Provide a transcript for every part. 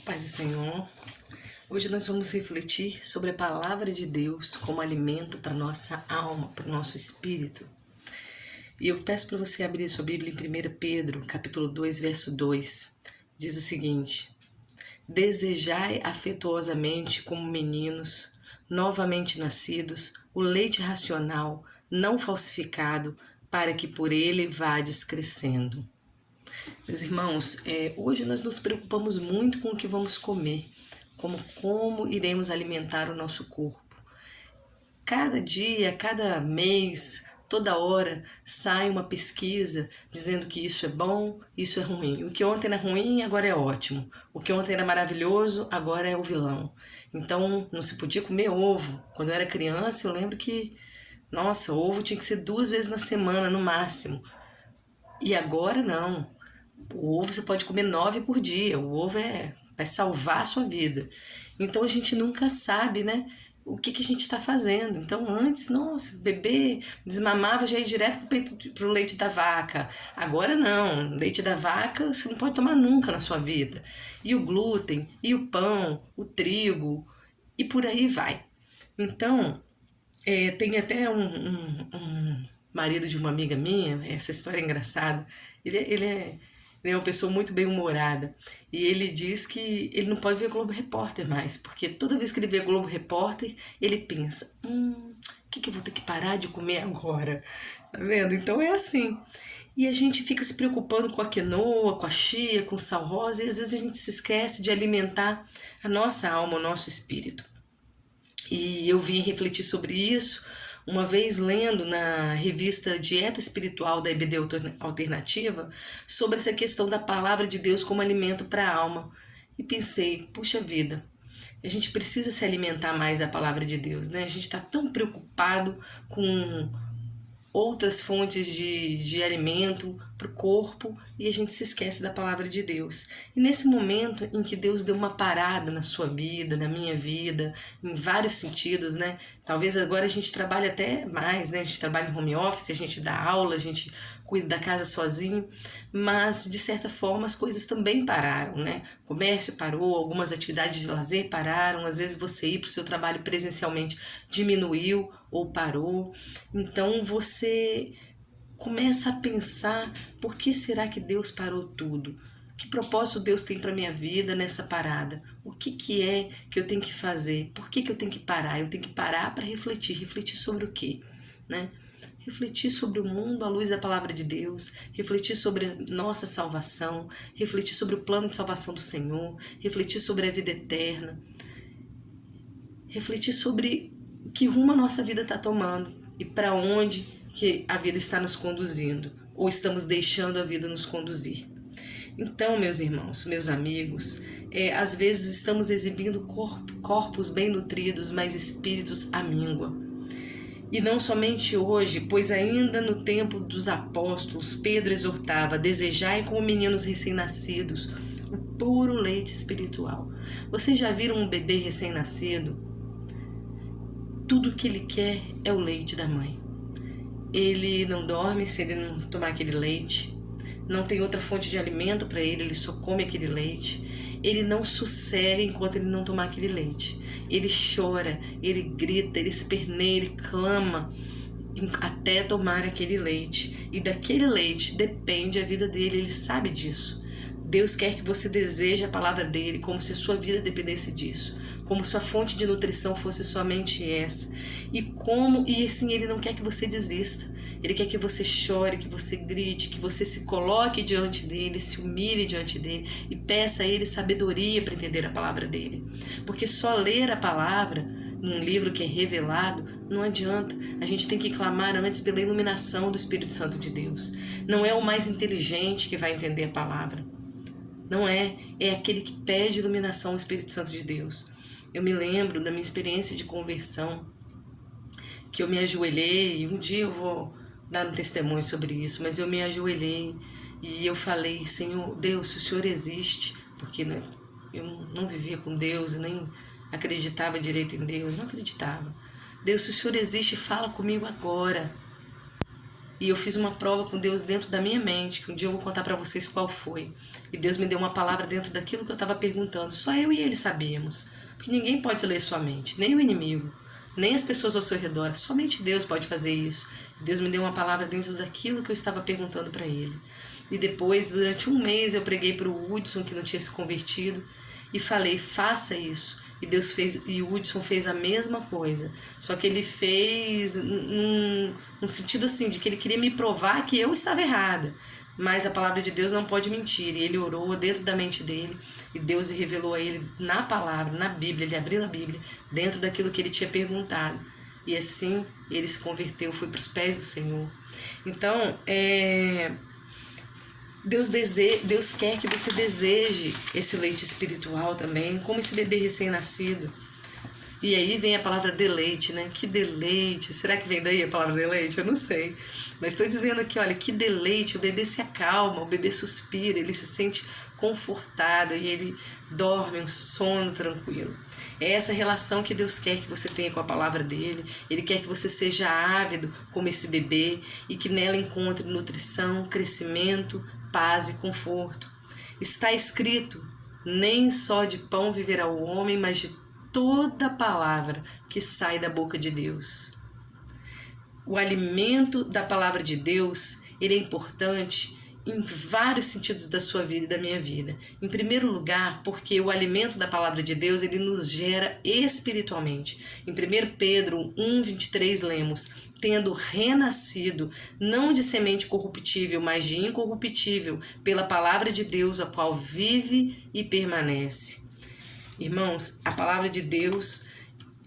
Paz do Senhor. Hoje nós vamos refletir sobre a palavra de Deus como alimento para nossa alma, para o nosso espírito. E eu peço para você abrir sua Bíblia em 1 Pedro, capítulo 2, verso 2. Diz o seguinte: Desejai afetuosamente como meninos, novamente nascidos, o leite racional, não falsificado, para que por ele vades crescendo. Meus irmãos, hoje nós nos preocupamos muito com o que vamos comer, como iremos alimentar o nosso corpo. Cada dia, cada mês, toda hora sai uma pesquisa dizendo que isso é bom, isso é ruim. O que ontem era ruim, agora é ótimo. O que ontem era maravilhoso, agora é o vilão. Então, não se podia comer ovo. Quando eu era criança, eu lembro que, nossa, ovo tinha que ser 2 vezes na semana, no máximo. E agora não. O ovo você pode comer 9 por dia. O ovo vai salvar a sua vida. Então a gente nunca sabe, né? O que a gente está fazendo. Então antes, nossa, o bebê desmamava, já ia direto pro leite da vaca. Agora não, leite da vaca você não pode tomar nunca na sua vida. E o glúten, e o pão, o trigo, e por aí vai. Então, tem até um marido de uma amiga minha, essa história é engraçada, ele é uma pessoa muito bem-humorada, e ele diz que ele não pode ver Globo Repórter mais, porque toda vez que ele vê Globo Repórter, ele pensa, o que eu vou ter que parar de comer agora? Tá vendo? Então é assim. E a gente fica se preocupando com a quinoa, com a chia, com o sal rosa, e às vezes a gente se esquece de alimentar a nossa alma, o nosso espírito. E eu vim refletir sobre isso uma vez lendo na revista Dieta Espiritual da EBD Alternativa sobre essa questão da palavra de Deus como alimento para a alma. E pensei, puxa vida, a gente precisa se alimentar mais da palavra de Deus, né? A gente está tão preocupado com outras fontes de alimento para o corpo e a gente se esquece da palavra de Deus. E nesse momento em que Deus deu uma parada na sua vida, na minha vida, em vários sentidos, né? Talvez agora a gente trabalhe até mais, né? A gente trabalha em home office, a gente dá aula, a gente cuida da casa sozinho, mas de certa forma as coisas também pararam, né? O comércio parou, algumas atividades de lazer pararam, às vezes você ir para o seu trabalho presencialmente diminuiu ou parou. Então você começa a pensar, por que será que Deus parou tudo? Que propósito Deus tem para minha vida nessa parada? O que é que eu tenho que fazer? Por que eu tenho que parar? Eu tenho que parar para refletir. Refletir sobre o quê? Né? Refletir sobre o mundo à luz da palavra de Deus, refletir sobre a nossa salvação, refletir sobre o plano de salvação do Senhor, refletir sobre a vida eterna, refletir sobre que rumo a nossa vida está tomando e para onde que a vida está nos conduzindo, ou estamos deixando a vida nos conduzir. Então, meus irmãos, meus amigos, às vezes estamos exibindo corpos bem nutridos, mas espíritos à míngua. E não somente hoje, pois ainda no tempo dos apóstolos, Pedro exortava, desejai como meninos recém-nascidos o puro leite espiritual. Vocês já viram um bebê recém-nascido? Tudo o que ele quer é o leite da mãe. Ele não dorme se ele não tomar aquele leite. Não tem outra fonte de alimento para ele só come aquele leite. Ele não sossega enquanto ele não tomar aquele leite. Ele chora, ele grita, ele esperneia, ele clama até tomar aquele leite. E daquele leite depende a vida dele, ele sabe disso. Deus quer que você deseje a palavra dele como se a sua vida dependesse disso. Como se a fonte de nutrição fosse somente essa. E assim, ele não quer que você desista. Ele quer que você chore, que você grite, que você se coloque diante dele, se humilhe diante dele e peça a ele sabedoria para entender a palavra dele. Porque só ler a palavra num livro que é revelado não adianta. A gente tem que clamar antes pela iluminação do Espírito Santo de Deus. Não é o mais inteligente que vai entender a palavra. Não é aquele que pede iluminação ao Espírito Santo de Deus. Eu me lembro da minha experiência de conversão, que eu me ajoelhei, um dia eu vou dar um testemunho sobre isso, mas eu me ajoelhei e eu falei, Senhor, Deus, se o Senhor existe, porque né, eu não vivia com Deus, eu nem acreditava direito em Deus, não acreditava. Deus, se o Senhor existe, fala comigo agora. E eu fiz uma prova com Deus dentro da minha mente, que um dia eu vou contar para vocês qual foi. E Deus me deu uma palavra dentro daquilo que eu estava perguntando. Só eu e ele sabíamos. Porque ninguém pode ler sua mente, nem o inimigo, nem as pessoas ao seu redor. Somente Deus pode fazer isso. Deus me deu uma palavra dentro daquilo que eu estava perguntando para ele. E depois, durante um mês, eu preguei para o Hudson, que não tinha se convertido, e falei, faça isso. E Deus fez, e o Hudson fez a mesma coisa. Só que ele fez num sentido assim, de que ele queria me provar que eu estava errada. Mas a palavra de Deus não pode mentir. E ele orou dentro da mente dele, e Deus revelou a ele na palavra, na Bíblia. Ele abriu a Bíblia dentro daquilo que ele tinha perguntado. E assim ele se converteu, foi para os pés do Senhor. Então, Deus quer que você deseje esse leite espiritual também, como esse bebê recém-nascido. E aí vem a palavra deleite, né? Que deleite! Será que vem daí a palavra deleite? Eu não sei. Mas estou dizendo aqui, olha, que deleite! O bebê se acalma, o bebê suspira, ele se sente confortado e ele dorme um sono tranquilo. É essa relação que Deus quer que você tenha com a palavra dele. Ele quer que você seja ávido como esse bebê e que nela encontre nutrição, crescimento, paz e conforto. Está escrito, nem só de pão viverá o homem, mas de toda palavra que sai da boca de Deus. O alimento da palavra de Deus, ele é importante em vários sentidos da sua vida e da minha vida. Em primeiro lugar, porque o alimento da palavra de Deus, ele nos gera espiritualmente. Em 1 Pedro 1:23 lemos, tendo renascido, não de semente corruptível, mas de incorruptível, pela palavra de Deus, a qual vive e permanece. Irmãos, a palavra de Deus,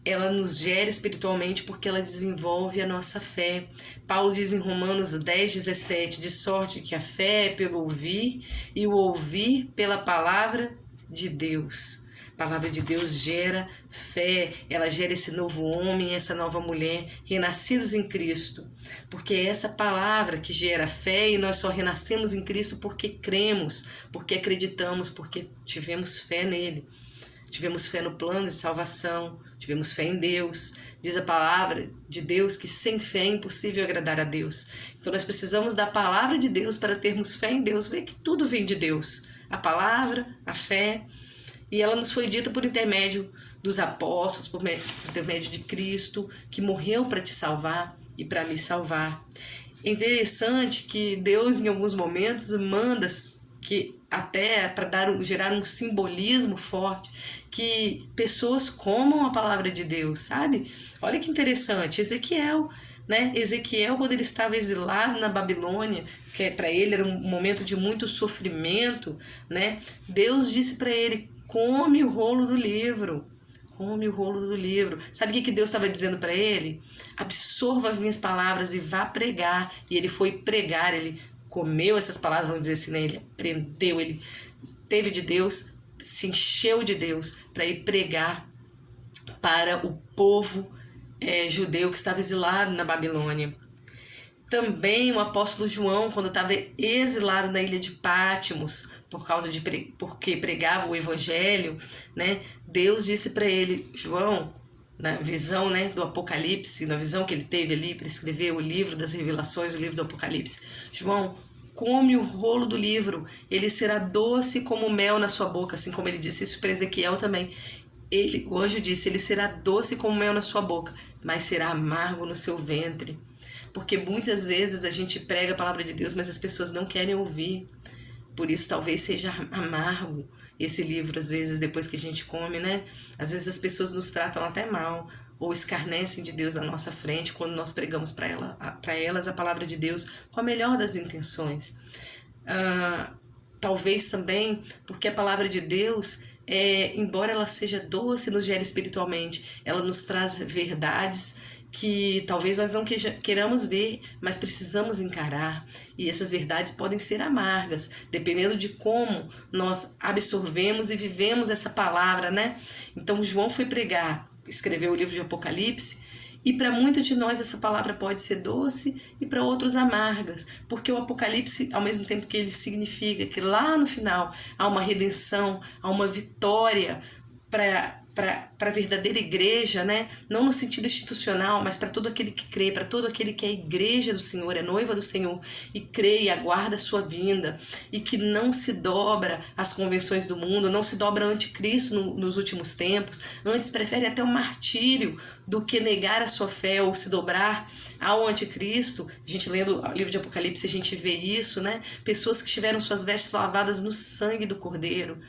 ela nos gera espiritualmente porque ela desenvolve a nossa fé. Paulo diz em Romanos 10:17, de sorte que a fé é pelo ouvir e o ouvir pela palavra de Deus. A palavra de Deus gera fé, ela gera esse novo homem, essa nova mulher, renascidos em Cristo. Porque é essa palavra que gera fé e nós só renascemos em Cristo porque cremos, porque acreditamos, porque tivemos fé nele. Tivemos fé no plano de salvação, tivemos fé em Deus. Diz a palavra de Deus que sem fé é impossível agradar a Deus. Então nós precisamos da palavra de Deus para termos fé em Deus. Vê que tudo vem de Deus. A palavra, a fé. E ela nos foi dita por intermédio dos apóstolos, por intermédio de Cristo, que morreu para te salvar e para me salvar. É interessante que Deus em alguns momentos manda que até para gerar um simbolismo forte, que pessoas comam a palavra de Deus, sabe? Olha que interessante, Ezequiel, né? Ezequiel, quando ele estava exilado na Babilônia, que para ele era um momento de muito sofrimento, né? Deus disse para ele, come o rolo do livro. Come o rolo do livro. Sabe o que Deus estava dizendo para ele? Absorva as minhas palavras e vá pregar. E ele foi pregar, ele comeu essas palavras, vamos dizer assim, né? Ele aprendeu, ele teve de Deus, se encheu de Deus para ir pregar para o povo judeu que estava exilado na Babilônia. Também o apóstolo João, quando estava exilado na ilha de Pátimos, porque pregava o evangelho, né? Deus disse para ele, João, na visão, né, do Apocalipse, na visão que ele teve ali para escrever o livro das revelações, o livro do Apocalipse, João, come o rolo do livro, ele será doce como mel na sua boca, assim como ele disse isso para Ezequiel também. O anjo disse, ele será doce como mel na sua boca, mas será amargo no seu ventre. Porque muitas vezes a gente prega a palavra de Deus, mas as pessoas não querem ouvir. Por isso talvez seja amargo esse livro, às vezes, depois que a gente come, né? Às vezes as pessoas nos tratam até mal, ou escarnecem de Deus na nossa frente, quando nós pregamos para elas a palavra de Deus com a melhor das intenções. Talvez também porque a palavra de Deus, embora ela seja doce, nos gere espiritualmente, ela nos traz verdades que talvez nós não queiramos ver, mas precisamos encarar. E essas verdades podem ser amargas, dependendo de como nós absorvemos e vivemos essa palavra, né? Então João foi pregar, escreveu o livro de Apocalipse, e para muitos de nós essa palavra pode ser doce e para outros amargas, porque o Apocalipse, ao mesmo tempo que ele significa que lá no final há uma redenção, há uma vitória para para a verdadeira igreja, né? Não no sentido institucional, mas para todo aquele que crê, para todo aquele que é igreja do Senhor, é noiva do Senhor e crê e aguarda a sua vinda e que não se dobra às convenções do mundo, não se dobra ante Cristo nos últimos tempos, antes prefere até o martírio do que negar a sua fé ou se dobrar ao anticristo. A gente lendo o livro de Apocalipse, a gente vê isso, né? Pessoas que tiveram suas vestes lavadas no sangue do Cordeiro.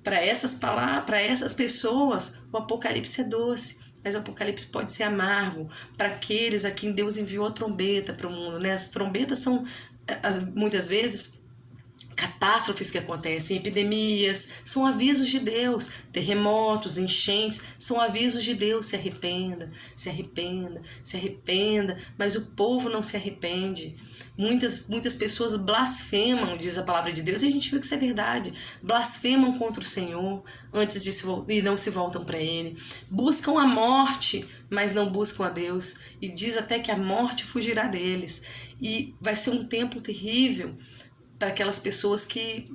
Para essas pessoas, o Apocalipse é doce, mas o Apocalipse pode ser amargo para aqueles a quem Deus enviou a trombeta para o mundo, né? As trombetas são, muitas vezes, catástrofes que acontecem, epidemias, são avisos de Deus, terremotos, enchentes, são avisos de Deus, se arrependa, se arrependa, se arrependa, mas o povo não se arrepende. Muitas pessoas blasfemam, diz a palavra de Deus, e a gente viu que isso é verdade. Blasfemam contra o Senhor antes de e não se voltam para Ele. Buscam a morte, mas não buscam a Deus. E diz até que a morte fugirá deles. E vai ser um tempo terrível para aquelas pessoas que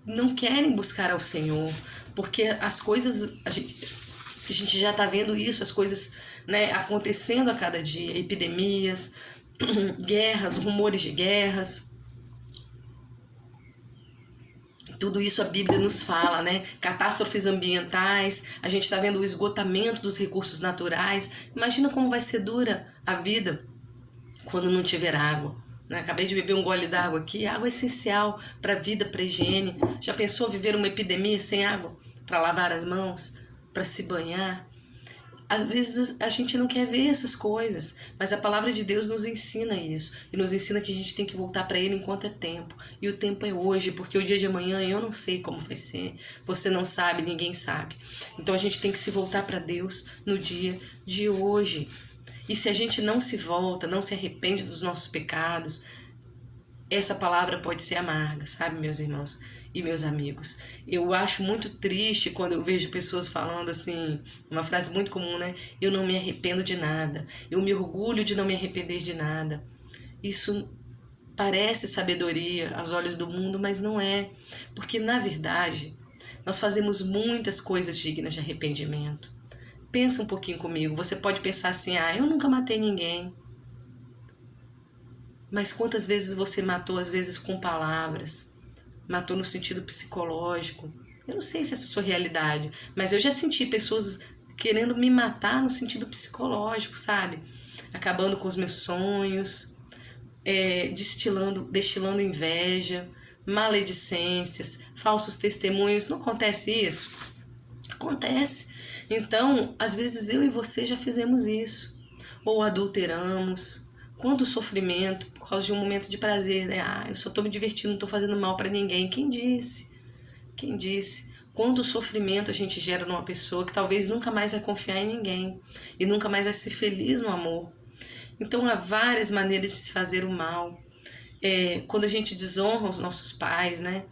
não querem buscar ao Senhor. Porque as coisas, a gente já está vendo isso, as coisas, né, acontecendo a cada dia, epidemias, guerras, rumores de guerras. Tudo isso a Bíblia nos fala, né? Catástrofes ambientais, a gente está vendo o esgotamento dos recursos naturais. Imagina como vai ser dura a vida quando não tiver água. Né? Acabei de beber um gole d'água aqui, água é essencial para a vida, para a higiene. Já pensou viver uma epidemia sem água? Para lavar as mãos, para se banhar? Às vezes a gente não quer ver essas coisas, mas a palavra de Deus nos ensina isso. E nos ensina que a gente tem que voltar para Ele enquanto é tempo. E o tempo é hoje, porque o dia de amanhã eu não sei como vai ser. Você não sabe, ninguém sabe. Então a gente tem que se voltar para Deus no dia de hoje. E se a gente não se volta, não se arrepende dos nossos pecados, essa palavra pode ser amarga, sabe, meus irmãos e meus amigos? Eu acho muito triste quando eu vejo pessoas falando assim, uma frase muito comum, né? Eu não me arrependo de nada, eu me orgulho de não me arrepender de nada. Isso parece sabedoria aos olhos do mundo, mas não é. Porque, na verdade, nós fazemos muitas coisas dignas de arrependimento. Pensa um pouquinho comigo, você pode pensar assim, eu nunca matei ninguém. Mas quantas vezes você matou, às vezes com palavras, matou no sentido psicológico? Eu não sei se essa é a sua realidade, mas eu já senti pessoas querendo me matar no sentido psicológico, sabe? Acabando com os meus sonhos, destilando inveja, maledicências, falsos testemunhos. Não acontece isso? Acontece. Então, às vezes eu e você já fizemos isso. Ou adulteramos. Quanto sofrimento por causa de um momento de prazer, né? Eu só estou me divertindo, não estou fazendo mal para ninguém. Quem disse? Quem disse? Quanto sofrimento a gente gera numa pessoa que talvez nunca mais vai confiar em ninguém e nunca mais vai ser feliz no amor. Então há várias maneiras de se fazer o mal. Quando a gente desonra os nossos pais, né?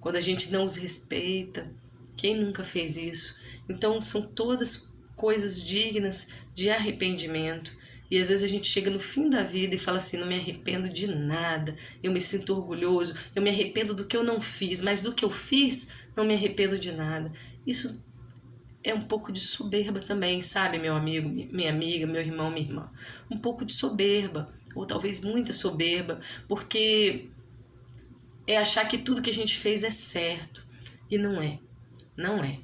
Quando a gente não os respeita. Quem nunca fez isso? Então são todas coisas dignas de arrependimento. E às vezes a gente chega no fim da vida e fala assim, não me arrependo de nada, eu me sinto orgulhoso, eu me arrependo do que eu não fiz, mas do que eu fiz, não me arrependo de nada. Isso é um pouco de soberba também, sabe, meu amigo, minha amiga, meu irmão, minha irmã? Um pouco de soberba, ou talvez muita soberba, porque é achar que tudo que a gente fez é certo. E não é, não é.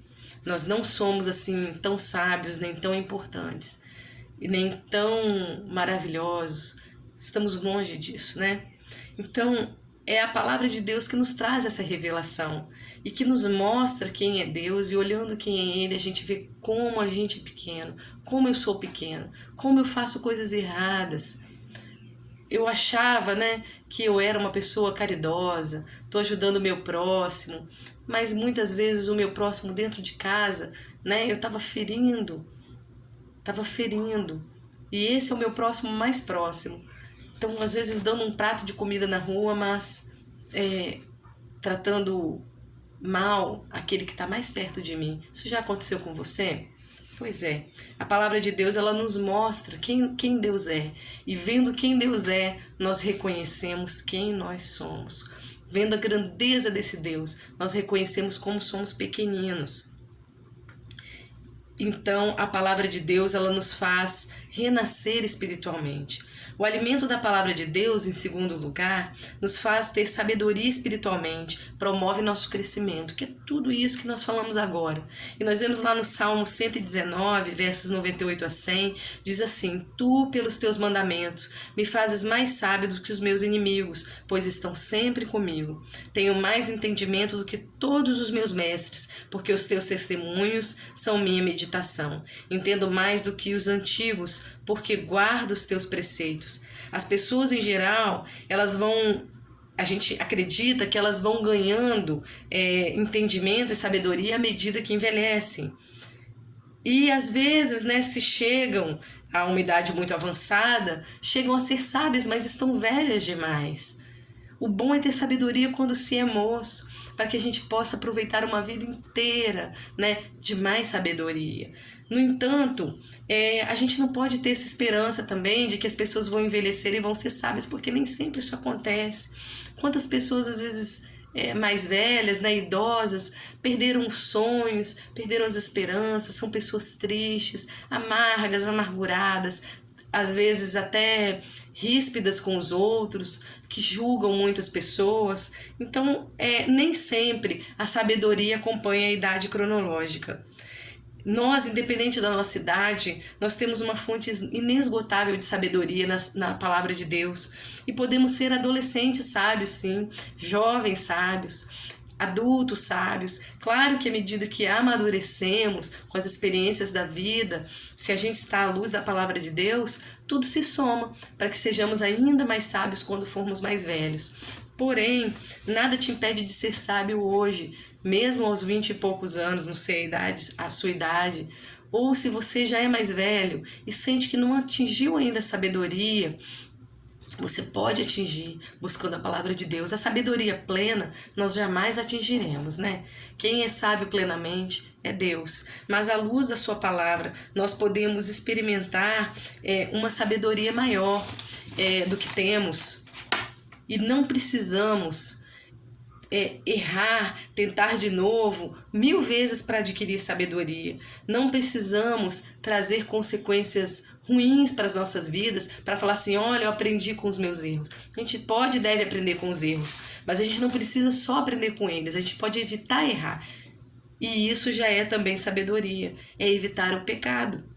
Nós não somos assim tão sábios, nem tão importantes, e nem tão maravilhosos. Estamos longe disso, né? Então, é a palavra de Deus que nos traz essa revelação e que nos mostra quem é Deus, e olhando quem é Ele, a gente vê como a gente é pequeno, como eu sou pequeno, como eu faço coisas erradas. Eu achava, né, que eu era uma pessoa caridosa, estou ajudando o meu próximo, mas muitas vezes o meu próximo dentro de casa, né, eu estava ferindo. E esse é o meu próximo mais próximo. Então, às vezes, dando um prato de comida na rua, mas tratando mal aquele que está mais perto de mim. Isso já aconteceu com você? Pois é. A palavra de Deus, ela nos mostra quem Deus é. E vendo quem Deus é, nós reconhecemos quem nós somos. Vendo a grandeza desse Deus, nós reconhecemos como somos pequeninos. Então, a palavra de Deus, ela nos faz renascer espiritualmente. O alimento da palavra de Deus, em segundo lugar, nos faz ter sabedoria espiritualmente, promove nosso crescimento, que é tudo isso que nós falamos agora. E nós vemos lá no Salmo 119, versos 98 a 100, diz assim: Tu, pelos teus mandamentos, me fazes mais sábio do que os meus inimigos, pois estão sempre comigo. Tenho mais entendimento do que todos os meus mestres, porque os teus testemunhos são minha meditação. Entendo mais do que os antigos, porque guardo os teus preceitos. As pessoas em geral, a gente acredita que elas vão ganhando entendimento e sabedoria à medida que envelhecem. E às vezes, né, se chegam a uma idade muito avançada, chegam a ser sábias, mas estão velhas demais. O bom é ter sabedoria quando se é moço, para que a gente possa aproveitar uma vida inteira, né, de mais sabedoria. No entanto, a gente não pode ter essa esperança também de que as pessoas vão envelhecer e vão ser sábias, porque nem sempre isso acontece. Quantas pessoas, às vezes, mais velhas, né, idosas, perderam os sonhos, perderam as esperanças, são pessoas tristes, amargas, amarguradas, às vezes até ríspidas com os outros, que julgam muito as pessoas. Então, nem sempre a sabedoria acompanha a idade cronológica. Nós, independente da nossa idade, nós temos uma fonte inesgotável de sabedoria na palavra de Deus. E podemos ser adolescentes sábios, sim, jovens sábios, adultos sábios. Claro que à medida que amadurecemos com as experiências da vida, se a gente está à luz da palavra de Deus, tudo se soma para que sejamos ainda mais sábios quando formos mais velhos. Porém, nada te impede de ser sábio hoje, mesmo aos 20 e poucos anos, não sei a sua idade, ou se você já é mais velho e sente que não atingiu ainda a sabedoria, você pode atingir buscando a palavra de Deus. A sabedoria plena nós jamais atingiremos, né? Quem é sábio plenamente é Deus. Mas à luz da sua palavra nós podemos experimentar uma sabedoria maior do que temos. E não precisamos errar, tentar de novo 1000 vezes para adquirir sabedoria. Não precisamos trazer consequências ruins para as nossas vidas para falar assim: olha, eu aprendi com os meus erros. A gente pode e deve aprender com os erros, mas a gente não precisa só aprender com eles, a gente pode evitar errar. E isso já é também sabedoria, é evitar o pecado.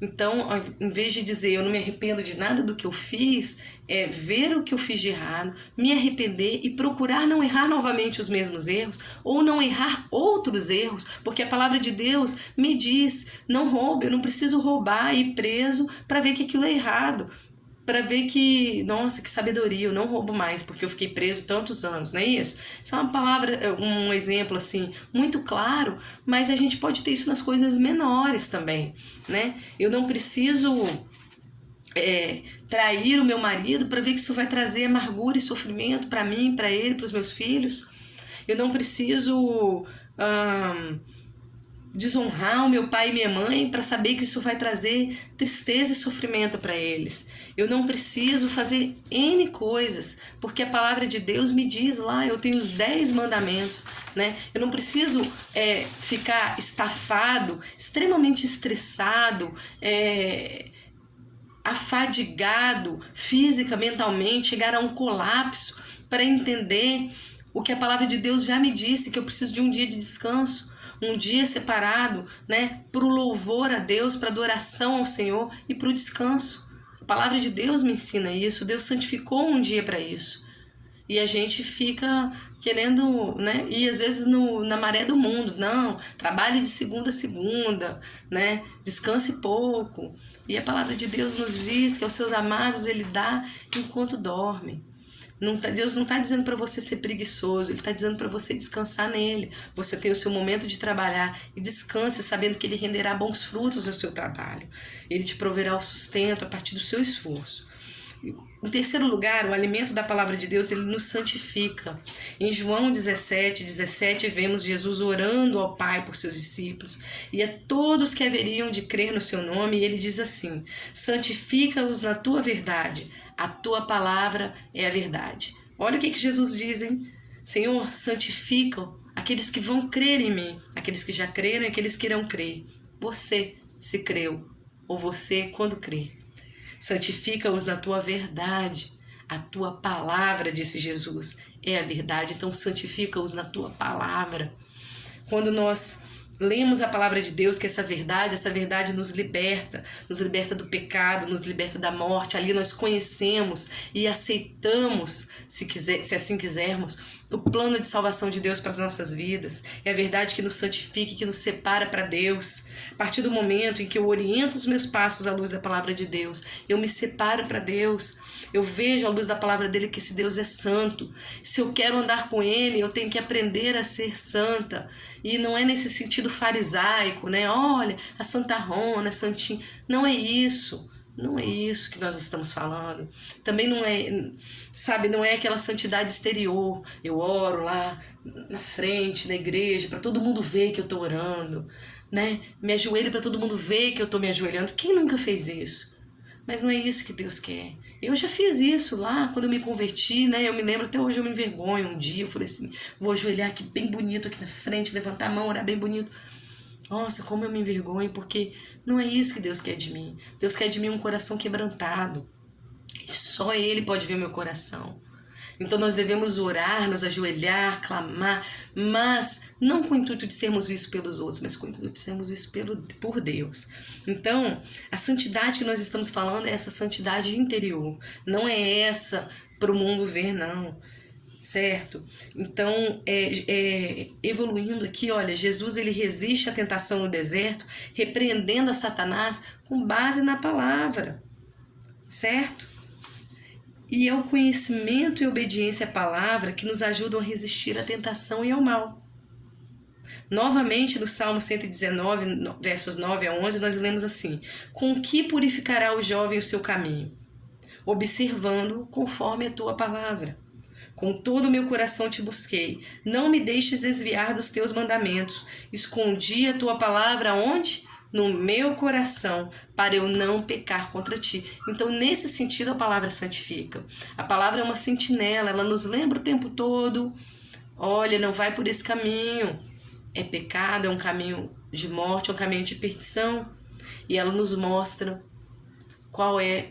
Então, em vez de dizer eu não me arrependo de nada do que eu fiz, é ver o que eu fiz de errado, me arrepender e procurar não errar novamente os mesmos erros ou não errar outros erros, porque a palavra de Deus me diz: não roube, eu não preciso roubar e ir preso para ver que aquilo é errado, para ver que, nossa, que sabedoria, eu não roubo mais porque eu fiquei preso tantos anos, não é isso? Isso é uma palavra, um exemplo assim, muito claro, mas a gente pode ter isso nas coisas menores também, né? Eu não preciso trair o meu marido para ver que isso vai trazer amargura e sofrimento para mim, para ele, para os meus filhos. Eu não preciso desonrar o meu pai e minha mãe para saber que isso vai trazer tristeza e sofrimento para eles. Eu não preciso fazer N coisas, porque a palavra de Deus me diz lá, eu tenho os 10 mandamentos, né? Eu não preciso ficar estafado, extremamente estressado, afadigado física, mentalmente, chegar a um colapso para entender o que a palavra de Deus já me disse, que eu preciso de um dia de descanso, um dia separado, né, para o louvor a Deus, para a adoração ao Senhor e para o descanso. A palavra de Deus me ensina isso, Deus santificou um dia para isso. E a gente fica querendo, né, ir às vezes na maré do mundo. Não, trabalhe de segunda a segunda, né, descanse pouco. E a palavra de Deus nos diz que aos seus amados Ele dá enquanto dormem. Deus não está dizendo para você ser preguiçoso, Ele está dizendo para você descansar nele. Você tem o seu momento de trabalhar e descanse sabendo que Ele renderá bons frutos no seu trabalho. Ele te proverá o sustento a partir do seu esforço. Em terceiro lugar, o alimento da palavra de Deus, ele nos santifica. Em João 17, vemos Jesus orando ao Pai por seus discípulos e a todos que haveriam de crer no seu nome, e ele diz assim: santifica-os na tua verdade, a tua palavra é a verdade. Olha o que Jesus diz, hein? Senhor, santifica aqueles que vão crer em mim, aqueles que já creram e aqueles que irão crer. você se creu, ou você quando crê. Santifica-os na tua verdade. A tua palavra, disse Jesus, é a verdade. Então santifica-os na tua palavra. Quando nós lemos a palavra de Deus, que essa verdade nos liberta do pecado, nos liberta da morte. Ali nós conhecemos e aceitamos, se assim quisermos, o plano de salvação de Deus para as nossas vidas. É a verdade que nos santifica, que nos separa para Deus. A partir do momento em que eu oriento os meus passos à luz da palavra de Deus, eu me separo para Deus. Eu vejo à luz da palavra dele que esse Deus é santo. Se eu quero andar com ele, eu tenho que aprender a ser santa. E não é nesse sentido farisaico, né? Olha, a Santa Rona, a Santinha. Não é isso. Não é isso que nós estamos falando. Também não é, sabe, não é aquela santidade exterior. Eu oro lá na frente, na igreja, para todo mundo ver que eu estou orando, né? Me ajoelho para todo mundo ver que eu estou me ajoelhando. Quem nunca fez isso? Mas não é isso que Deus quer. Eu já fiz isso lá quando eu me converti, né? Eu me lembro, até hoje eu me envergonho. Um dia eu falei assim, vou ajoelhar aqui bem bonito aqui na frente, levantar a mão, orar bem bonito. Nossa, como eu me envergonho, porque não é isso que Deus quer de mim. Deus quer de mim um coração quebrantado. Só Ele pode ver o meu coração. Então nós devemos orar, nos ajoelhar, clamar, mas não com o intuito de sermos vistos pelos outros, mas com o intuito de sermos vistos por Deus. Então, a santidade que nós estamos falando é essa santidade interior. Não é essa para o mundo ver, não. Certo? Então, evoluindo aqui, olha, Jesus ele resiste à tentação no deserto, repreendendo a Satanás com base na palavra. Certo? E é o conhecimento e obediência à palavra que nos ajudam a resistir à tentação e ao mal. Novamente, no Salmo 119, versos 9 a 11, nós lemos assim: com que purificará o jovem o seu caminho? Observando conforme a tua palavra. Com todo o meu coração te busquei. Não me deixes desviar dos teus mandamentos. Escondi a tua palavra onde? No meu coração, para eu não pecar contra ti. Então, nesse sentido, a palavra santifica. A palavra é uma sentinela, ela nos lembra o tempo todo. Olha, não vai por esse caminho. É pecado, é um caminho de morte, é um caminho de perdição. E ela nos mostra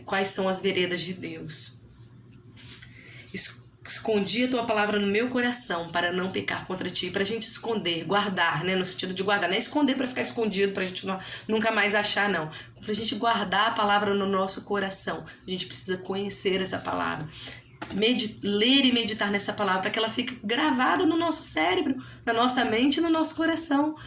quais são as veredas de Deus. Escondi a tua palavra no meu coração para não pecar contra ti. Para a gente esconder, guardar, né? No sentido de guardar. Não é esconder para ficar escondido, para a gente nunca mais achar, não. Para a gente guardar a palavra no nosso coração. A gente precisa conhecer essa palavra. Ler e meditar nessa palavra para que ela fique gravada no nosso cérebro, na nossa mente e no nosso coração.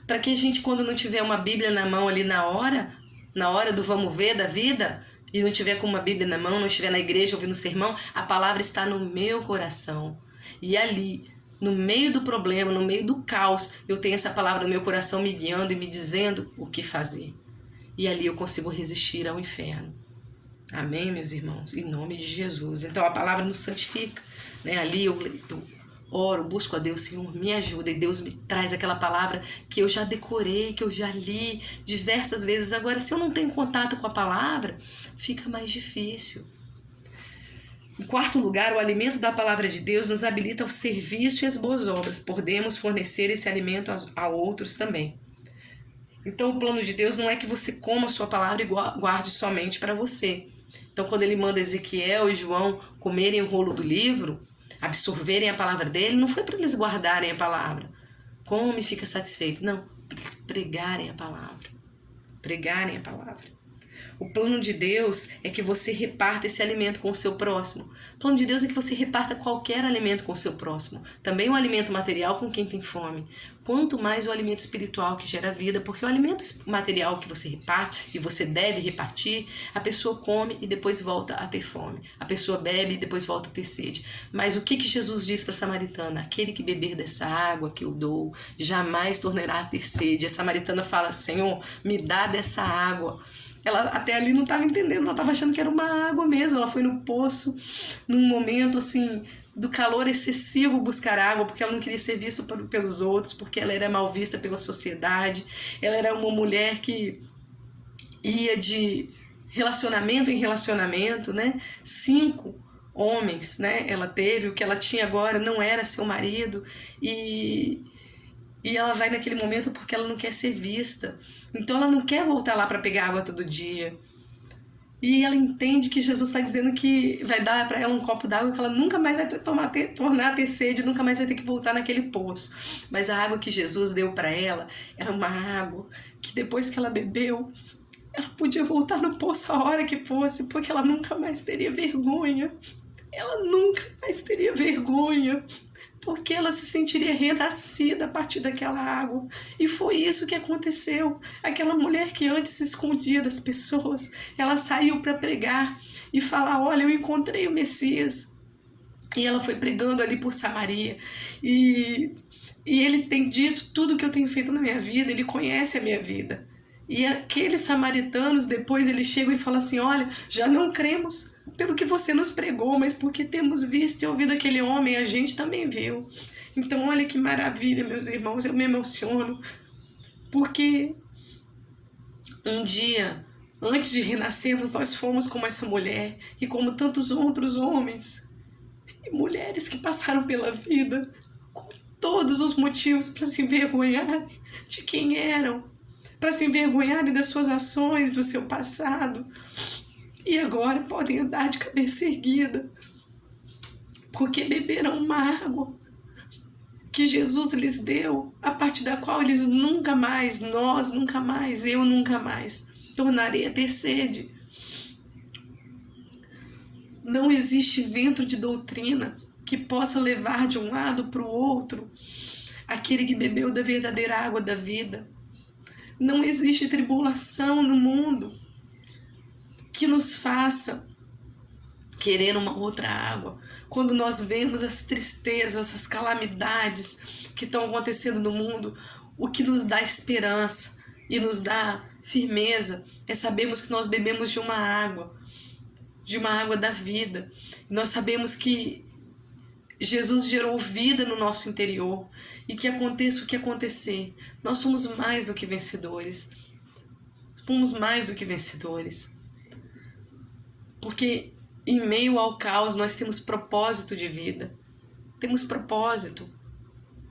Para que a gente, quando não tiver uma Bíblia na mão ali na hora do vamos ver da vida, e não tiver com uma Bíblia na mão, não estiver na igreja ouvindo o sermão, a palavra está no meu coração. E ali, no meio do problema, no meio do caos, eu tenho essa palavra no meu coração me guiando e me dizendo o que fazer. E ali eu consigo resistir ao inferno. Amém, meus irmãos? Em nome de Jesus. Então a palavra nos santifica, né? Ali eu oro, busco a Deus, Senhor, me ajuda. E Deus me traz aquela palavra que eu já decorei, que eu já li diversas vezes. Agora, se eu não tenho contato com a palavra, fica mais difícil. Em quarto lugar, o alimento da palavra de Deus nos habilita ao serviço e às boas obras. Podemos fornecer esse alimento a outros também. Então, o plano de Deus não é que você coma a sua palavra e guarde somente para você. Então, quando ele manda Ezequiel e João comerem o rolo do livro, absorverem a palavra dele, não foi para eles guardarem a palavra. Come e fica satisfeito. Não, para eles pregarem a palavra. Pregarem a palavra. O plano de Deus é que você reparta esse alimento com o seu próximo. O plano de Deus é que você reparta qualquer alimento com o seu próximo. Também o alimento material com quem tem fome. Quanto mais o alimento espiritual que gera vida, porque o alimento material que você reparte e você deve repartir, a pessoa come e depois volta a ter fome. A pessoa bebe e depois volta a ter sede. Mas o que Jesus diz para a samaritana? Aquele que beber dessa água que eu dou, jamais tornará a ter sede. A samaritana fala, Senhor, me dá dessa água. Ela até ali não estava entendendo, ela estava achando que era uma água mesmo. Ela foi no poço, num momento assim do calor excessivo, buscar água, porque ela não queria ser vista pelos outros, porque ela era mal vista pela sociedade. Ela era uma mulher que ia de relacionamento em relacionamento, né? 5 homens, né? Ela teve, o que ela tinha agora não era seu marido, e E ela vai naquele momento porque ela não quer ser vista. Então ela não quer voltar lá para pegar água todo dia. E ela entende que Jesus está dizendo que vai dar para ela um copo d'água que ela nunca mais vai tornar a ter sede, nunca mais vai ter que voltar naquele poço. Mas a água que Jesus deu para ela era uma água que depois que ela bebeu, ela podia voltar no poço a hora que fosse, porque ela nunca mais teria vergonha. Ela nunca mais teria vergonha, porque ela se sentiria renascida a partir daquela água. E foi isso que aconteceu. Aquela mulher que antes se escondia das pessoas, ela saiu para pregar e falar: olha, eu encontrei o Messias. E ela foi pregando ali por Samaria. E ele tem dito tudo o que eu tenho feito na minha vida, ele conhece a minha vida. E aqueles samaritanos, depois eles chegam e falam assim: olha, já não cremos pelo que você nos pregou, mas porque temos visto e ouvido aquele homem, a gente também viu. Então olha que maravilha, meus irmãos, eu me emociono, porque um dia, antes de renascermos, nós fomos como essa mulher e como tantos outros homens e mulheres que passaram pela vida com todos os motivos para se envergonhar de quem eram, para se envergonharem das suas ações, do seu passado. E agora podem andar de cabeça erguida, porque beberam uma água que Jesus lhes deu, a partir da qual eles nunca mais, nós nunca mais, eu nunca mais, tornarei a ter sede. Não existe vento de doutrina que possa levar de um lado para o outro aquele que bebeu da verdadeira água da vida. Não existe tribulação no mundo que nos faça querer uma outra água. Quando nós vemos as tristezas, as calamidades que estão acontecendo no mundo, o que nos dá esperança e nos dá firmeza é sabermos que nós bebemos de uma água da vida. Nós sabemos que Jesus gerou vida no nosso interior e que aconteça o que acontecer, nós somos mais do que vencedores. Somos mais do que vencedores. Porque em meio ao caos nós temos propósito de vida. Temos propósito.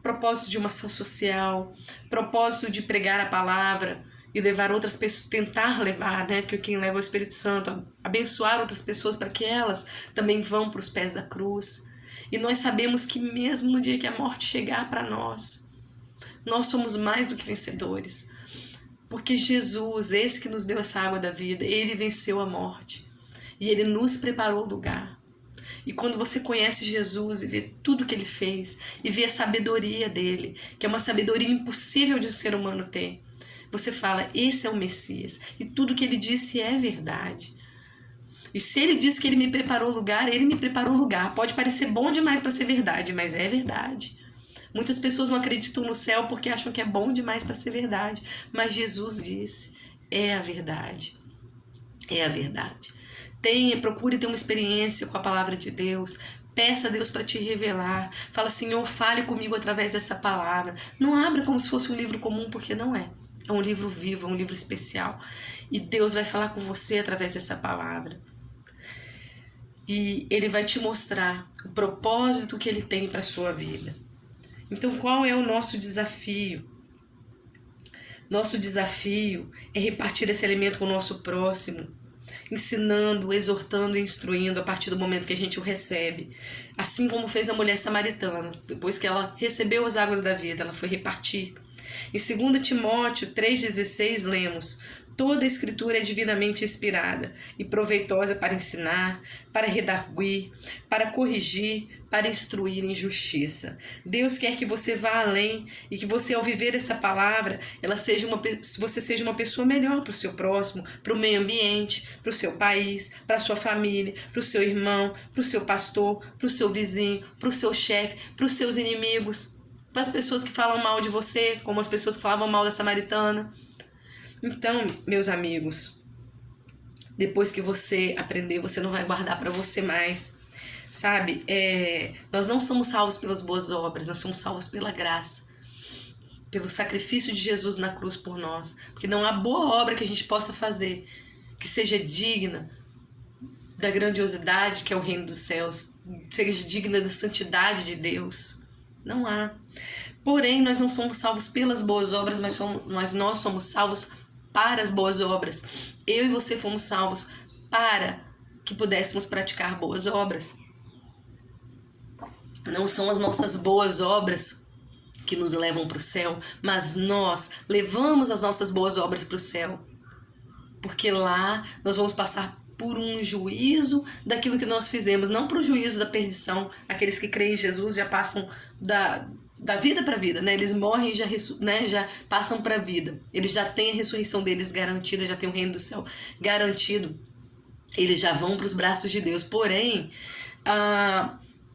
Propósito de uma ação social, propósito de pregar a palavra e levar outras pessoas, tentar levar, né, que quem leva é o Espírito Santo, abençoar outras pessoas para que elas também vão para os pés da cruz. E nós sabemos que mesmo no dia que a morte chegar para nós somos mais do que vencedores. Porque Jesus, esse que nos deu essa água da vida, ele venceu a morte. E ele nos preparou o lugar. E quando você conhece Jesus e vê tudo que ele fez, e vê a sabedoria dele, que é uma sabedoria impossível de um ser humano ter, você fala: esse é o Messias. E tudo que ele disse é verdade. E se ele disse que ele me preparou o lugar, ele me preparou o lugar. Pode parecer bom demais para ser verdade, mas é verdade. Muitas pessoas não acreditam no céu porque acham que é bom demais para ser verdade. Mas Jesus disse: é a verdade. É a verdade. Procure ter uma experiência com a palavra de Deus. Peça a Deus para te revelar. Fala: Senhor, fale comigo através dessa palavra. Não abra como se fosse um livro comum, porque não é. É um livro vivo, é um livro especial. E Deus vai falar com você através dessa palavra. E ele vai te mostrar o propósito que ele tem para a sua vida. Então, qual é o nosso desafio? Nosso desafio é repartir esse alimento com o nosso próximo, ensinando, exortando e instruindo a partir do momento que a gente o recebe. Assim como fez a mulher samaritana. Depois que ela recebeu as águas da vida, ela foi repartir. Em 2 Timóteo 3,16 lemos: toda a escritura é divinamente inspirada e proveitosa para ensinar, para redarguir, para corrigir, para instruir em justiça. Deus quer que você vá além e que você, ao viver essa palavra, você seja uma pessoa melhor para o seu próximo, para o meio ambiente, para o seu país, para a sua família, para o seu irmão, para o seu pastor, para o seu vizinho, para o seu chefe, para os seus inimigos, para as pessoas que falam mal de você, como as pessoas que falavam mal da samaritana. Então, meus amigos, depois que você aprender, você não vai guardar para você mais, sabe? Nós não somos salvos pelas boas obras, nós somos salvos pela graça, pelo sacrifício de Jesus na cruz por nós. Porque não há boa obra que a gente possa fazer que seja digna da grandiosidade que é o reino dos céus, seja digna da santidade de Deus. Não há. Porém, nós não somos salvos pelas boas obras, mas nós somos salvos para as boas obras. Eu e você fomos salvos para que pudéssemos praticar boas obras. Não são as nossas boas obras que nos levam para o céu, mas nós levamos as nossas boas obras para o céu. Porque lá nós vamos passar por um juízo daquilo que nós fizemos, não para o juízo da perdição. Aqueles que creem em Jesus já passam da vida para a vida, né? Eles morrem e já passam para a vida. Eles já têm a ressurreição deles garantida, já têm o reino do céu garantido. Eles já vão para os braços de Deus. Porém,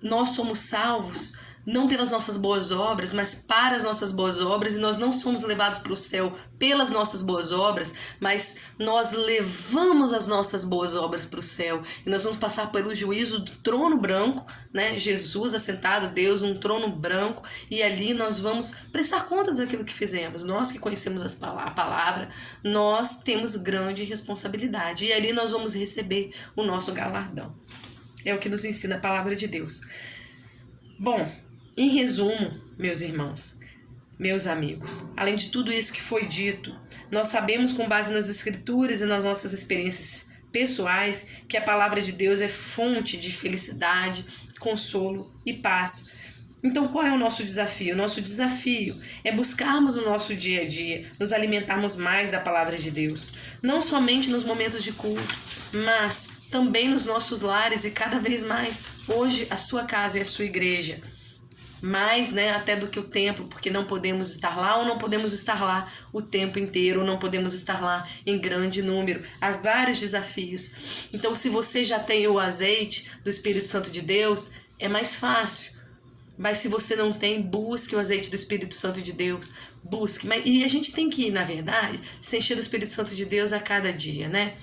nós somos salvos não pelas nossas boas obras, mas para as nossas boas obras, e nós não somos levados para o céu pelas nossas boas obras, mas nós levamos as nossas boas obras para o céu, e nós vamos passar pelo juízo do trono branco, né? Jesus assentado, Deus num trono branco, e ali nós vamos prestar conta daquilo que fizemos. Nós que conhecemos a palavra, nós temos grande responsabilidade, e ali nós vamos receber o nosso galardão. É o que nos ensina a palavra de Deus. Bom, em resumo, meus irmãos, meus amigos, além de tudo isso que foi dito, nós sabemos com base nas Escrituras e nas nossas experiências pessoais que a palavra de Deus é fonte de felicidade, consolo e paz. Então, qual é o nosso desafio? O nosso desafio é buscarmos no nosso dia a dia, nos alimentarmos mais da palavra de Deus, não somente nos momentos de culto, mas também nos nossos lares e cada vez mais. Hoje, a sua casa e a sua igreja, mais, né, até do que o templo, porque não podemos estar lá ou não podemos estar lá o tempo inteiro, ou não podemos estar lá em grande número. Há vários desafios. Então, se você já tem o azeite do Espírito Santo de Deus, é mais fácil. Mas se você não tem, busque o azeite do Espírito Santo de Deus. Busque. E a gente tem que, na verdade, se encher do Espírito Santo de Deus a cada dia, né?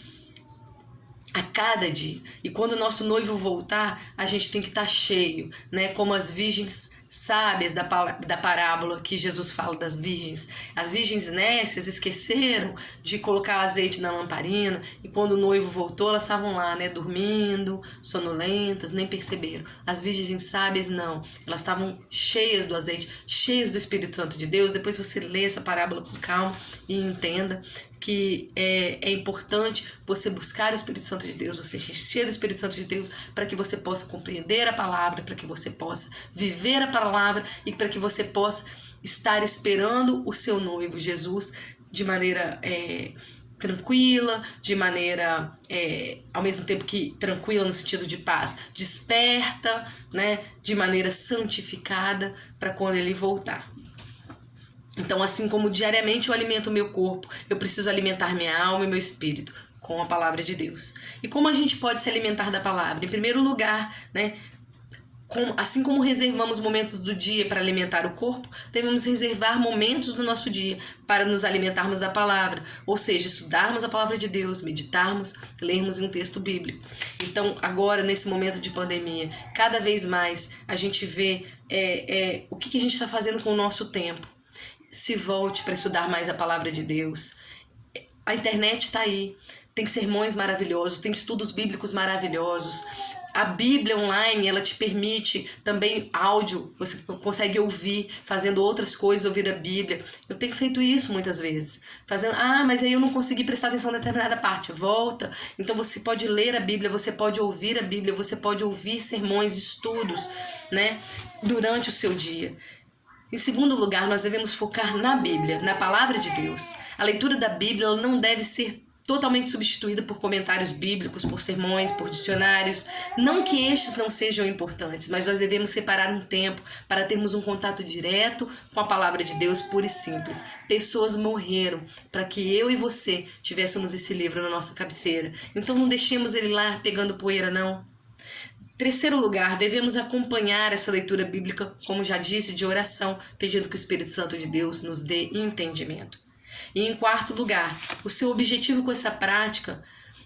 A cada dia. E quando o nosso noivo voltar, a gente tem que estar cheio, né? Como as virgens sábias da parábola que Jesus fala das virgens. As virgens nécias esqueceram de colocar o azeite na lamparina, e quando o noivo voltou, elas estavam lá, né, dormindo, sonolentas, nem perceberam. As virgens sábias não, elas estavam cheias do azeite, cheias do Espírito Santo de Deus. Depois você lê essa parábola com calma e entenda que é importante você buscar o Espírito Santo de Deus, você encher do Espírito Santo de Deus, para que você possa compreender a palavra, para que você possa viver a palavra e para que você possa estar esperando o seu noivo, Jesus, de maneira tranquila, de maneira, ao mesmo tempo que tranquila no sentido de paz, desperta, né, de maneira santificada, para quando ele voltar. Então, assim como diariamente eu alimento o meu corpo, eu preciso alimentar minha alma e meu espírito com a palavra de Deus. E como a gente pode se alimentar da palavra? Em primeiro lugar, né, assim como reservamos momentos do dia para alimentar o corpo, devemos reservar momentos do nosso dia para nos alimentarmos da palavra, ou seja, estudarmos a palavra de Deus, meditarmos, lermos um texto bíblico. Então, agora, nesse momento de pandemia, cada vez mais a gente vê o que a gente está fazendo com o nosso tempo. Se volte para estudar mais a palavra de Deus. A internet está aí, tem sermões maravilhosos, tem estudos bíblicos maravilhosos. A Bíblia online, ela te permite também áudio, você consegue ouvir, fazendo outras coisas, ouvir a Bíblia. Eu tenho feito isso muitas vezes. Mas aí eu não consegui prestar atenção em determinada parte. Volta. Então você pode ler a Bíblia, você pode ouvir a Bíblia, você pode ouvir sermões, estudos, né, durante o seu dia. Em segundo lugar, nós devemos focar na Bíblia, na palavra de Deus. A leitura da Bíblia ela não deve ser totalmente substituída por comentários bíblicos, por sermões, por dicionários. Não que estes não sejam importantes, mas nós devemos separar um tempo para termos um contato direto com a palavra de Deus, pura e simples. Pessoas morreram para que eu e você tivéssemos esse livro na nossa cabeceira. Então não deixemos ele lá pegando poeira, não. Terceiro lugar, devemos acompanhar essa leitura bíblica, como já disse, de oração, pedindo que o Espírito Santo de Deus nos dê entendimento. E em quarto lugar, o seu objetivo com essa prática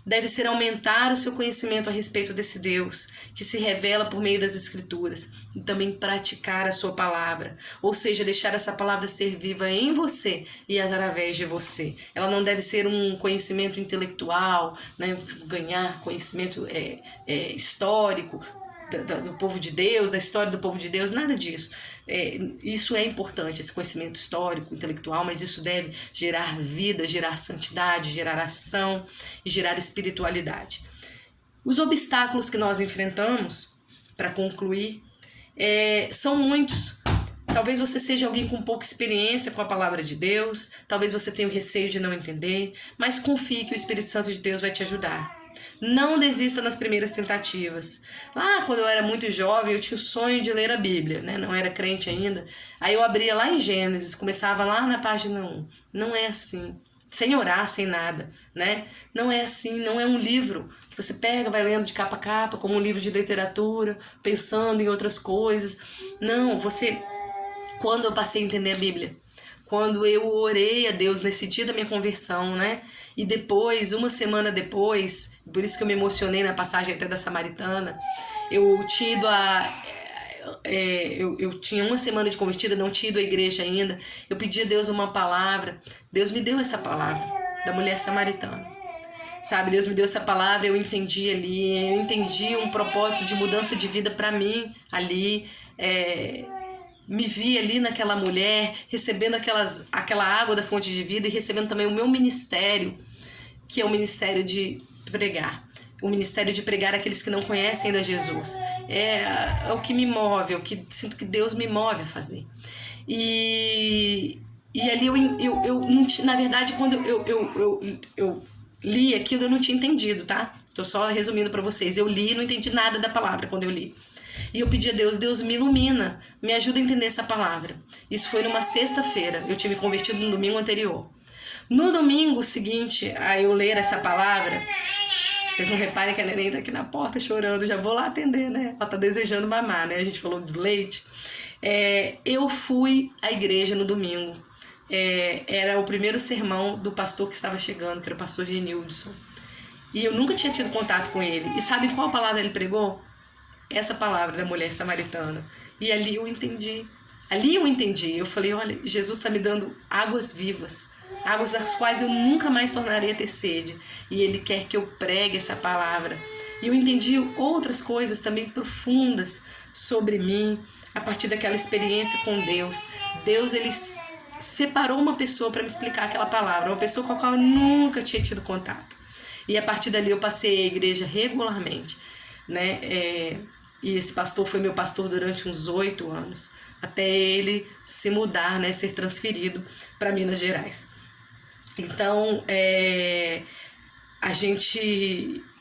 deve ser aumentar o seu conhecimento a respeito desse Deus, que se revela por meio das Escrituras, e também praticar a sua palavra, ou seja, deixar essa palavra ser viva em você e através de você. Ela não deve ser um conhecimento intelectual, né, ganhar conhecimento histórico. do povo de Deus, da história do povo de Deus, nada disso. Isso é importante, esse conhecimento histórico, intelectual, mas isso deve gerar vida, gerar santidade, gerar ação e gerar espiritualidade. Os obstáculos que nós enfrentamos, para concluir, são muitos. Talvez você seja alguém com pouca experiência com a palavra de Deus, talvez você tenha o receio de não entender, mas confie que o Espírito Santo de Deus vai te ajudar. Não desista nas primeiras tentativas. Lá, quando eu era muito jovem, eu tinha o sonho de ler a Bíblia, né? Não era crente ainda. Aí eu abria lá em Gênesis, começava lá na página 1. Não é assim. Sem orar, sem nada, né? Não é assim, não é um livro que você pega, vai lendo de capa a capa, como um livro de literatura, pensando em outras coisas. Não, quando eu passei a entender a Bíblia, quando eu orei a Deus nesse dia da minha conversão, né? E depois, uma semana depois, por isso que eu me emocionei na passagem até da Samaritana, eu tinha ido eu tinha uma semana de convertida, não tinha ido à igreja ainda. Eu pedi a Deus uma palavra. Deus me deu essa palavra da mulher samaritana. Sabe, Deus me deu essa palavra, eu entendi ali, eu entendi um propósito de mudança de vida para mim ali. Me vi ali naquela mulher, recebendo aquela água da fonte de vida e recebendo também o meu ministério, que é o ministério de pregar. O ministério de pregar àqueles que não conhecem ainda Jesus. É o que me move, é o que sinto que Deus me move a fazer. E ali eu não, na verdade, quando eu li aquilo, eu não tinha entendido, tá? Tô só resumindo para vocês. Eu li e não entendi nada da palavra quando eu li. E eu pedi a Deus, Deus me ilumina, me ajuda a entender essa palavra. Isso foi numa sexta-feira, eu tinha me convertido no domingo anterior. No domingo seguinte a eu ler essa palavra, vocês não reparem que a neném tá aqui na porta chorando, já vou lá atender, né? Ela tá desejando mamar, né? A gente falou de leite. Eu fui à igreja no domingo. Era o primeiro sermão do pastor que estava chegando, que era o pastor Genildson. E eu nunca tinha tido contato com ele. E sabe qual palavra ele pregou? Essa palavra da mulher samaritana. E ali eu entendi. Eu falei, olha, Jesus está me dando águas vivas, águas das quais eu nunca mais tornarei a ter sede. E Ele quer que eu pregue essa palavra. E eu entendi outras coisas também profundas sobre mim, a partir daquela experiência com Deus. Deus, Ele separou uma pessoa para me explicar aquela palavra, uma pessoa com a qual eu nunca tinha tido contato. E a partir dali eu passei a igreja regularmente, né? E esse pastor foi meu pastor durante uns 8 anos, até ele se mudar, né, ser transferido para Minas Gerais. Então,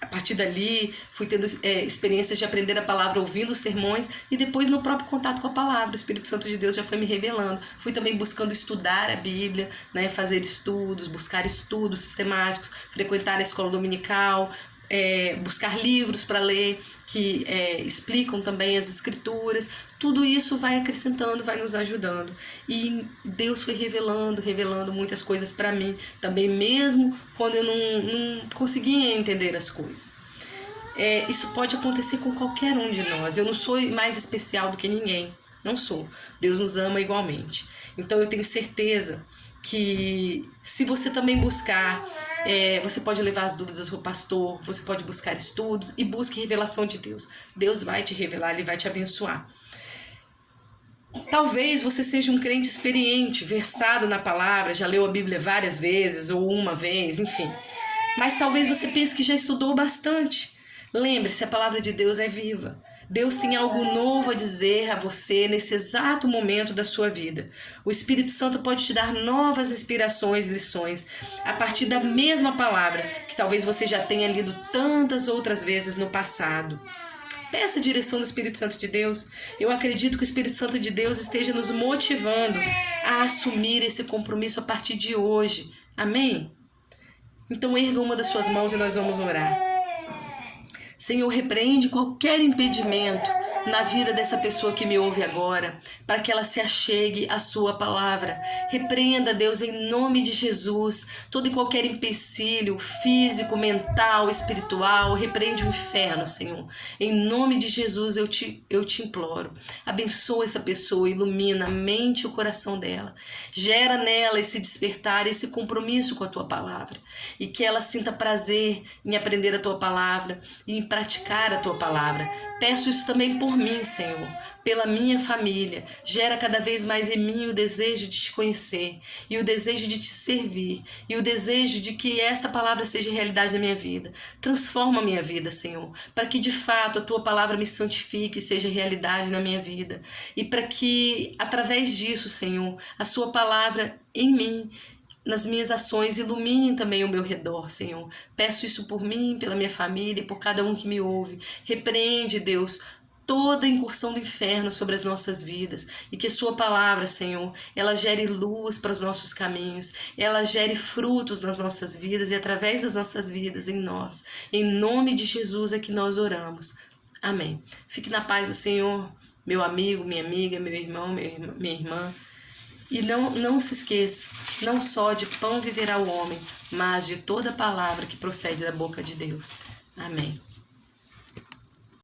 a partir dali, fui tendo experiências de aprender a palavra ouvindo os sermões e depois no próprio contato com a palavra. O Espírito Santo de Deus já foi me revelando. Fui também buscando estudar a Bíblia, né, fazer estudos, buscar estudos sistemáticos, frequentar a escola dominical, buscar livros para ler que explicam também as escrituras. Tudo isso vai acrescentando, vai nos ajudando. E Deus foi revelando muitas coisas para mim também, mesmo quando eu não conseguia entender as coisas. Isso pode acontecer com qualquer um de nós. Eu não sou mais especial do que ninguém. Não sou. Deus nos ama igualmente. Então eu tenho certeza que se você também buscar, você pode levar as dúvidas ao seu pastor, você pode buscar estudos e busque revelação de Deus. Deus vai te revelar, Ele vai te abençoar. Talvez você seja um crente experiente, versado na palavra, já leu a Bíblia várias vezes ou uma vez, enfim. Mas talvez você pense que já estudou bastante. Lembre-se, a palavra de Deus é viva. Deus tem algo novo a dizer a você nesse exato momento da sua vida. O Espírito Santo pode te dar novas inspirações e lições a partir da mesma palavra que talvez você já tenha lido tantas outras vezes no passado. Peça a direção do Espírito Santo de Deus. Eu acredito que o Espírito Santo de Deus esteja nos motivando a assumir esse compromisso a partir de hoje. Amém? Então erga uma das suas mãos e nós vamos orar. Senhor, repreende qualquer impedimento na vida dessa pessoa que me ouve agora, para que ela se achegue à sua palavra. Repreenda, Deus, em nome de Jesus, todo e qualquer empecilho físico, mental, espiritual. Repreende o inferno, Senhor. Em nome de Jesus eu te imploro. Abençoa essa pessoa, ilumina a mente e o coração dela. Gera nela esse despertar, esse compromisso com a tua palavra. E que ela sinta prazer em aprender a tua palavra e em praticar a tua palavra. Peço isso também por mim, Senhor, pela minha família. Gera cada vez mais em mim o desejo de te conhecer e o desejo de te servir e o desejo de que essa palavra seja realidade na minha vida. Transforma a minha vida, Senhor, para que de fato a tua palavra me santifique e seja realidade na minha vida. E para que através disso, Senhor, a sua palavra em mim, nas minhas ações, iluminem também o meu redor, Senhor. Peço isso por mim, pela minha família e por cada um que me ouve. Repreende, Deus, toda a incursão do inferno sobre as nossas vidas e que sua palavra, Senhor, ela gere luz para os nossos caminhos, ela gere frutos nas nossas vidas e através das nossas vidas em nós. Em nome de Jesus é que nós oramos. Amém. Fique na paz do Senhor, meu amigo, minha amiga, meu irmão, minha irmã. E não se esqueça, não só de pão viverá o homem, mas de toda palavra que procede da boca de Deus. Amém.